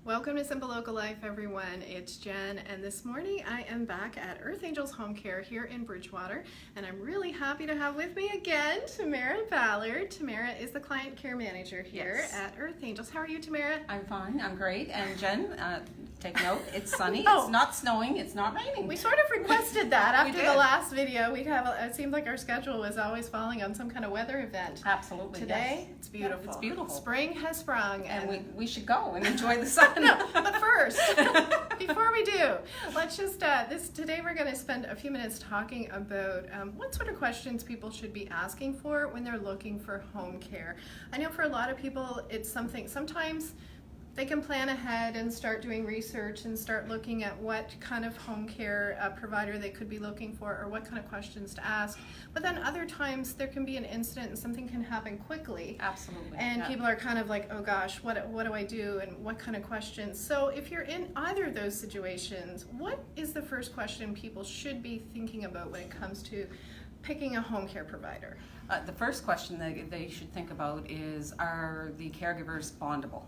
Welcome to Simple Local Life, everyone. It's Jen, and this morning I am back at Earth Angels Home Care here in Bridgewater, and I'm really happy to have with me again Tamara Ballard. Tamara is the Client Care Manager here at Earth Angels. How are you, Tamara? I'm fine, I'm great. And Jen, take note, it's sunny, Oh. It's not snowing, it's not raining. We sort of requested that after did. the last video. It seemed like our schedule was always falling on some kind of weather event. Absolutely, Today, yes. it's beautiful. Yeah, it's beautiful. Spring has sprung. And we should go and enjoy the sun. No, but first, before we do, let's just, today we're going to spend a few minutes talking about what sort of questions people should be asking for when they're looking for home care. I know for a lot of people, it's something, sometimes they can plan ahead and start doing research and start looking at what kind of home care provider they could be looking for or what kind of questions to ask. But then other times there can be an incident and something can happen quickly. Absolutely. And yeah. people are kind of like, oh gosh, what do I do and what kind of questions? So if you're in either of those situations, what is the first question people should be thinking about when it comes to picking a home care provider? The first question that they should think about is, are the caregivers bondable?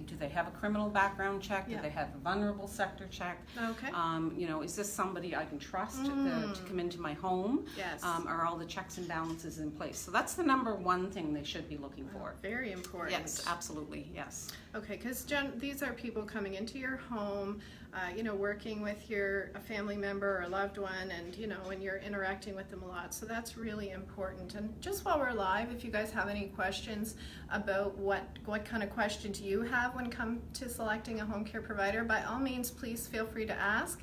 Do they have a criminal background check? Yeah. Do they have a vulnerable sector check? Okay. Is this somebody I can trust to come into my home? Yes. Are all the checks and balances in place? So that's the number one thing they should be looking for. Very important. Yes, absolutely, yes. Okay, because Jen, these are people coming into your home, working with a family member or loved one, and you're interacting with them a lot. So that's really important. And just while we're live, if you guys have any questions about what kind of questions you have when it comes to selecting a home care provider, by all means, please feel free to ask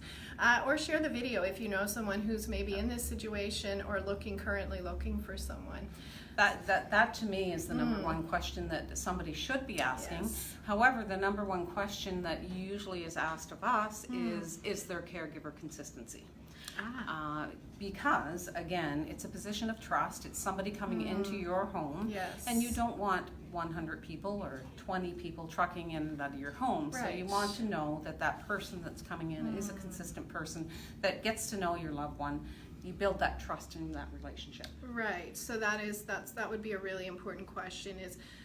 or share the video if you know someone who's maybe in this situation or currently looking for someone. That to me is the number one question that somebody should be asking. Yes. However, the number one question that usually is asked of us is there caregiver consistency? Because again, it's a position of trust. It's somebody coming into your home, Yes. and you don't want 100 people or 20 people trucking in and out of your home. Right. So you want to know that person that's coming in is a consistent person that gets to know your loved one. You build that trust in that relationship. Right. So that would be a really important question.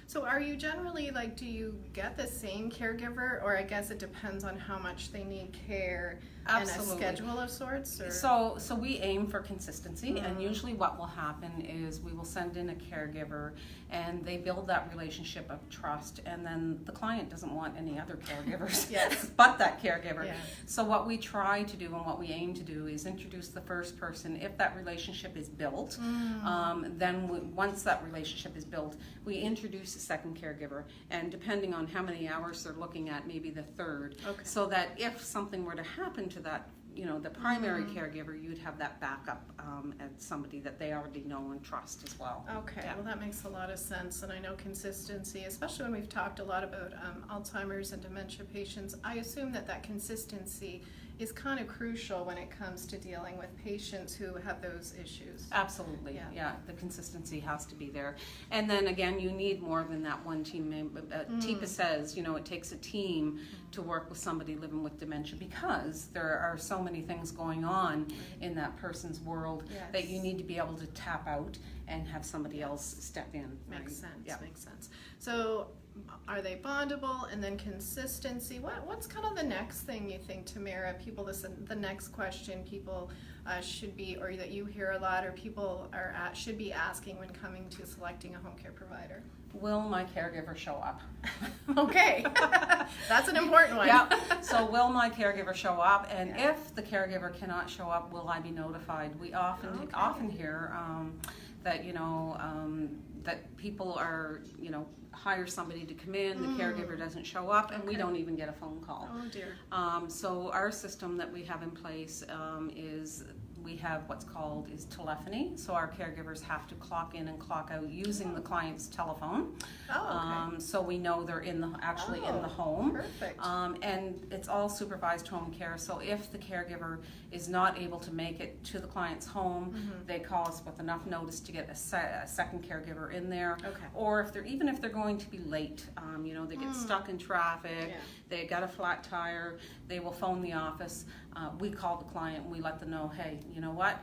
So are you generally do you get the same caregiver, or I guess it depends on how much they need care? Absolutely. And a schedule of sorts? Or? So we aim for consistency, and usually what will happen is we will send in a caregiver and they build that relationship of trust, and then the client doesn't want any other caregivers Yes. but that caregiver. Yeah. So what we try to do and what we aim to do is introduce the first person. If that relationship is built, then once that relationship is built, we introduce a second caregiver, and depending on how many hours they're looking at, maybe the third. Okay. So that if something were to happen to that, the primary caregiver, you'd have that backup as somebody that they already know and trust as well. Okay, Yeah. well that makes a lot of sense, and I know consistency, especially when we've talked a lot about Alzheimer's and dementia patients, I assume that consistency is kind of crucial when it comes to dealing with patients who have those issues. Absolutely, yeah. The consistency has to be there. And then again, you need more than that one team member. TIPA says, it takes a team to work with somebody living with dementia, because there are so many things going on in that person's world that you need to be able to tap out and have somebody else step in. Makes sense, Yeah. makes sense. So are they bondable, and then consistency? What's kind of the next thing you think, Tamara? The next question people should be, or that you hear a lot, or people should be asking when coming to selecting a home care provider? Will my caregiver show up? Okay, that's an important one. Yeah. So will my caregiver show up? And if the caregiver cannot show up, will I be notified? We often hear that that people are hire somebody to come in, the caregiver doesn't show up, and we don't even get a phone call. Oh dear. So our system that we have in place is we have what's called telephony. So our caregivers have to clock in and clock out using the client's telephone. Oh, okay. So we know they're actually in the home. Perfect. And it's all supervised home care. So if the caregiver is not able to make it to the client's home, they call us with enough notice to get a second caregiver in there. Okay. Or even if they're going to be late, they get stuck in traffic, they got a flat tire, they will phone the office. We call the client and we let them know, hey, you know what,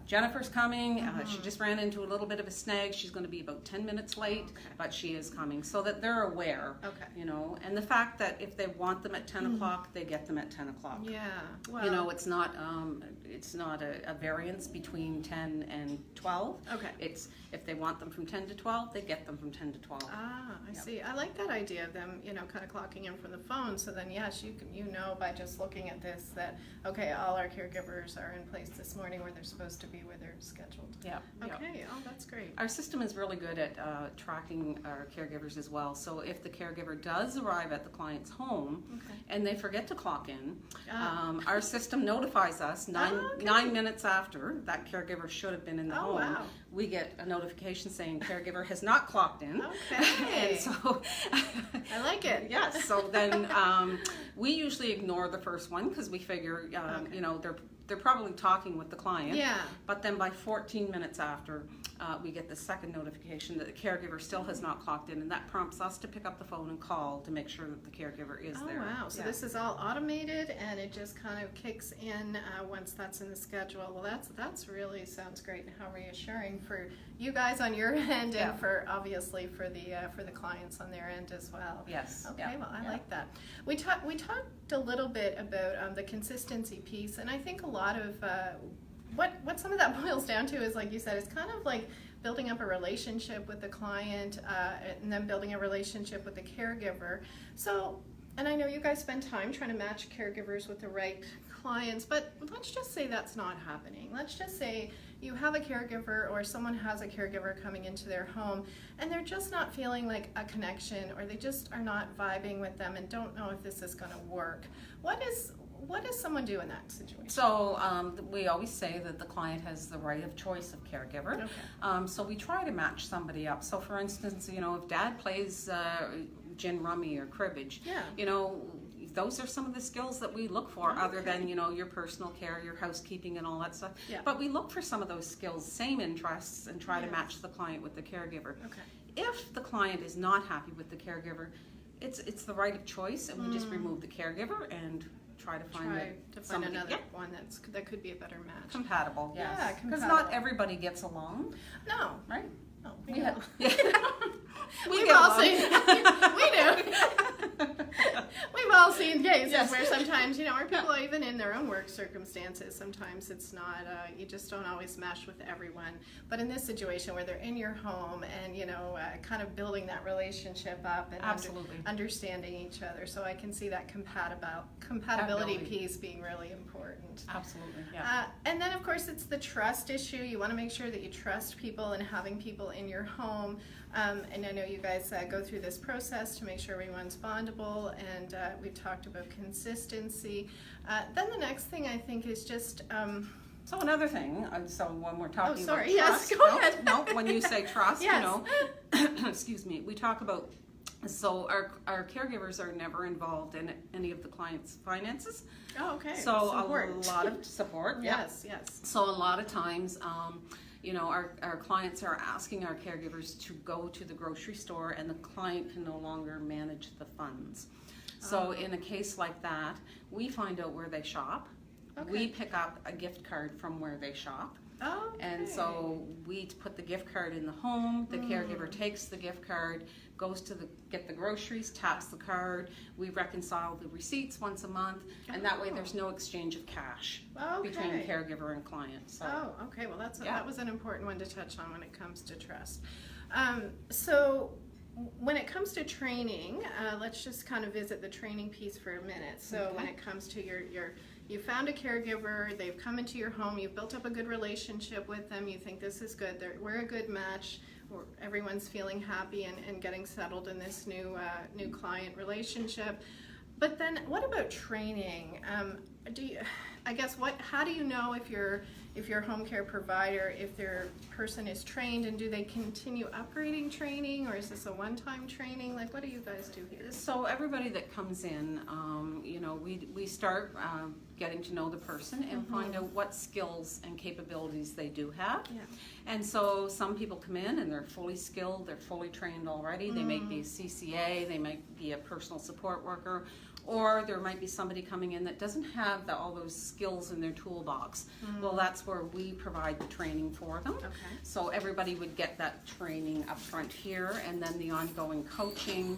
Jennifer's coming, she just ran into a little bit of a snag, she's going to be about 10 minutes late, but she is coming, so that they're aware, you know, and the fact that if they want them at 10 o'clock, they get them at 10 o'clock. Yeah, well, you know, it's not a variance between 10 and 12. Okay. It's, if they want them from 10 to 12, they get them from 10 to 12. Ah, I see. I like that idea of them, you know, kind of clocking in from the phone. So then, yes, you can, you know, by just looking at this that, okay, all our caregivers are in place this morning where they're supposed to be, where they're scheduled. Yeah. Okay. Oh, that's great. Our system is really good at tracking our caregivers as well. So if the caregiver does arrive at the client's home and they forget to clock in, our system notifies us 9 minutes after that caregiver should have been in the home. Wow. We get a notification saying caregiver has not clocked in. Okay. And so I like it. yes. So then we usually ignore the first one because we figure, you know, they're probably talking with the client. Yeah. But then by 14 minutes after, we get the second notification that the caregiver still has not clocked in, and that prompts us to pick up the phone and call to make sure that the caregiver is there. Oh, wow. So this is all automated, and it just kind of kicks in once that's in the schedule. Well, that's really sounds great and how reassuring for you guys on your end, and for obviously for the clients on their end as well. Yes. Okay. Well, I like that. We talked a little bit about the consistency piece, and I think a lot of what some of that boils down to is, like you said, it's kind of like building up a relationship with the client and then building a relationship with the caregiver. So, and I know you guys spend time trying to match caregivers with the right clients, but let's just say that's not happening. Let's just say you have a caregiver or someone has a caregiver coming into their home and they're just not feeling like a connection, or they just are not vibing with them and don't know if this is going to work. What does someone do in that situation? So we always say that the client has the right of choice of caregiver. Okay. So we try to match somebody up. So for instance, you know, if dad plays gin rummy or cribbage, you know, those are some of the skills that we look for, other than, you know, your personal care, your housekeeping and all that stuff. But we look for some of those skills, same interests, and try to match the client with the caregiver. Okay. If the client is not happy with the caregiver, it's the right of choice, and we just remove the caregiver and try to find another one that could be a better match. Compatible, yes. Yeah, because not everybody gets along. No. Right? No, We have, we've all seen. We do. We've all seen cases where sometimes, you know, or people even in their own work circumstances, sometimes it's not, you just don't always mesh with everyone. But in this situation where they're in your home and, you know, kind of building that relationship up and understanding each other. So I can see that compatibility piece being really important. Absolutely, yeah. And then, of course, it's the trust issue. You want to make sure that you trust people and having people in your home. And I know you guys go through this process to make sure everyone's bondable, and we've talked about consistency. Then the next thing I think is just... so another thing, so when we're talking about trust... Yes, go ahead. No, when you say trust, you know, excuse me, we talk about... So our caregivers are never involved in any of the client's finances. Oh, okay. So a lot of support. Yes. So a lot of times... you know, our clients are asking our caregivers to go to the grocery store, and the client can no longer manage the funds. So in a case like that, we find out where they shop. We pick up a gift card from where they shop. And so we put the gift card in the home, the caregiver takes the gift card, goes to get the groceries, taps the card, we reconcile the receipts once a month, and that way there's no exchange of cash between caregiver and client. So. Okay, well that was an important one to touch on when it comes to trust. So when it comes to training, let's just kind of visit the training piece for a minute. So when it comes to you found a caregiver, they've come into your home, you've built up a good relationship with them, you think this is good, we're a good match, everyone's feeling happy and getting settled in this new client relationship. But then what about training? How do you know if your home care provider, if their person is trained, and do they continue upgrading training, or is this a one-time training? Like, what do you guys do here? So everybody that comes in, you know, we start getting to know the person and find out what skills and capabilities they do have. And so some people come in and they're fully skilled, they're fully trained already. They might be a CCA, they might be a personal support worker, Or there might be somebody coming in that doesn't have all those skills in their toolbox. Well, that's where we provide the training for them. Okay. So everybody would get that training up front here, and then the ongoing coaching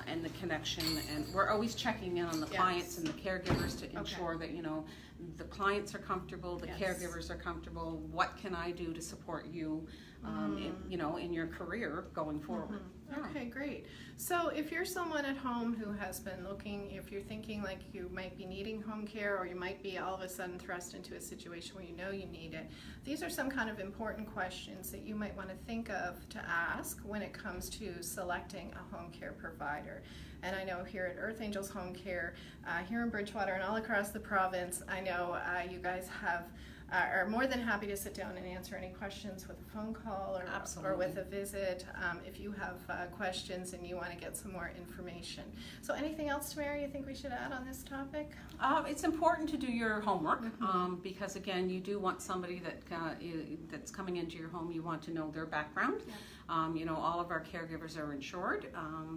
and the connection. And we're always checking in on the Yes. clients and the caregivers to ensure that, you know, the clients are comfortable, the Yes. caregivers are comfortable. What can I do to support you, in, you know, in your career going forward? Yeah. Okay, great. So if you're someone at home who has been looking, if you're thinking like you might be needing home care, or you might be all of a sudden thrust into a situation where you know you need it, these are some kind of important questions that you might want to think of to ask when it comes to selecting a home care provider. And I know here at Earth Angels Home Care, here in Bridgewater and all across the province, I know you guys are more than happy to sit down and answer any questions with a phone call or with a visit if you have questions and you want to get some more information. So anything else, Tamara, you think we should add on this topic? It's important to do your homework because, again, you do want somebody that's coming into your home. You want to know their background. Yeah. You know, all of our caregivers are insured,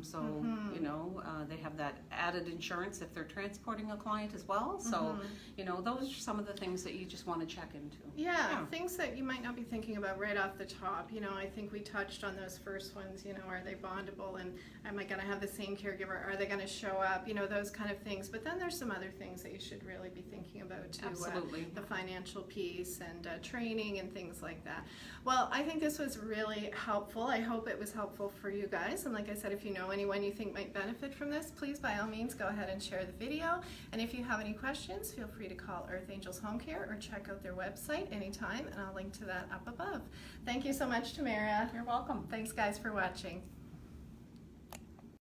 so you know, they have that added insurance if they're transporting a client as well. So you know, those are some of the things that you just want to check into. Yeah, things that you might not be thinking about right off the top. You know, I think we touched on those first ones. You know, are they bondable, and am I going to have the same caregiver? Are they going to show up? You know, those kind of things. But then there's some other things that you should really be thinking about too. Absolutely. The financial piece and training and things like that. Well, I think this was really helpful. I hope it was helpful for you guys. And like I said, if you know anyone you think might benefit from this, please by all means go ahead and share the video. And if you have any questions, feel free to call Earth Angels Home Care or check out their website anytime, and I'll link to that up above. Thank you so much, Tamara. You're welcome. Thanks guys for watching.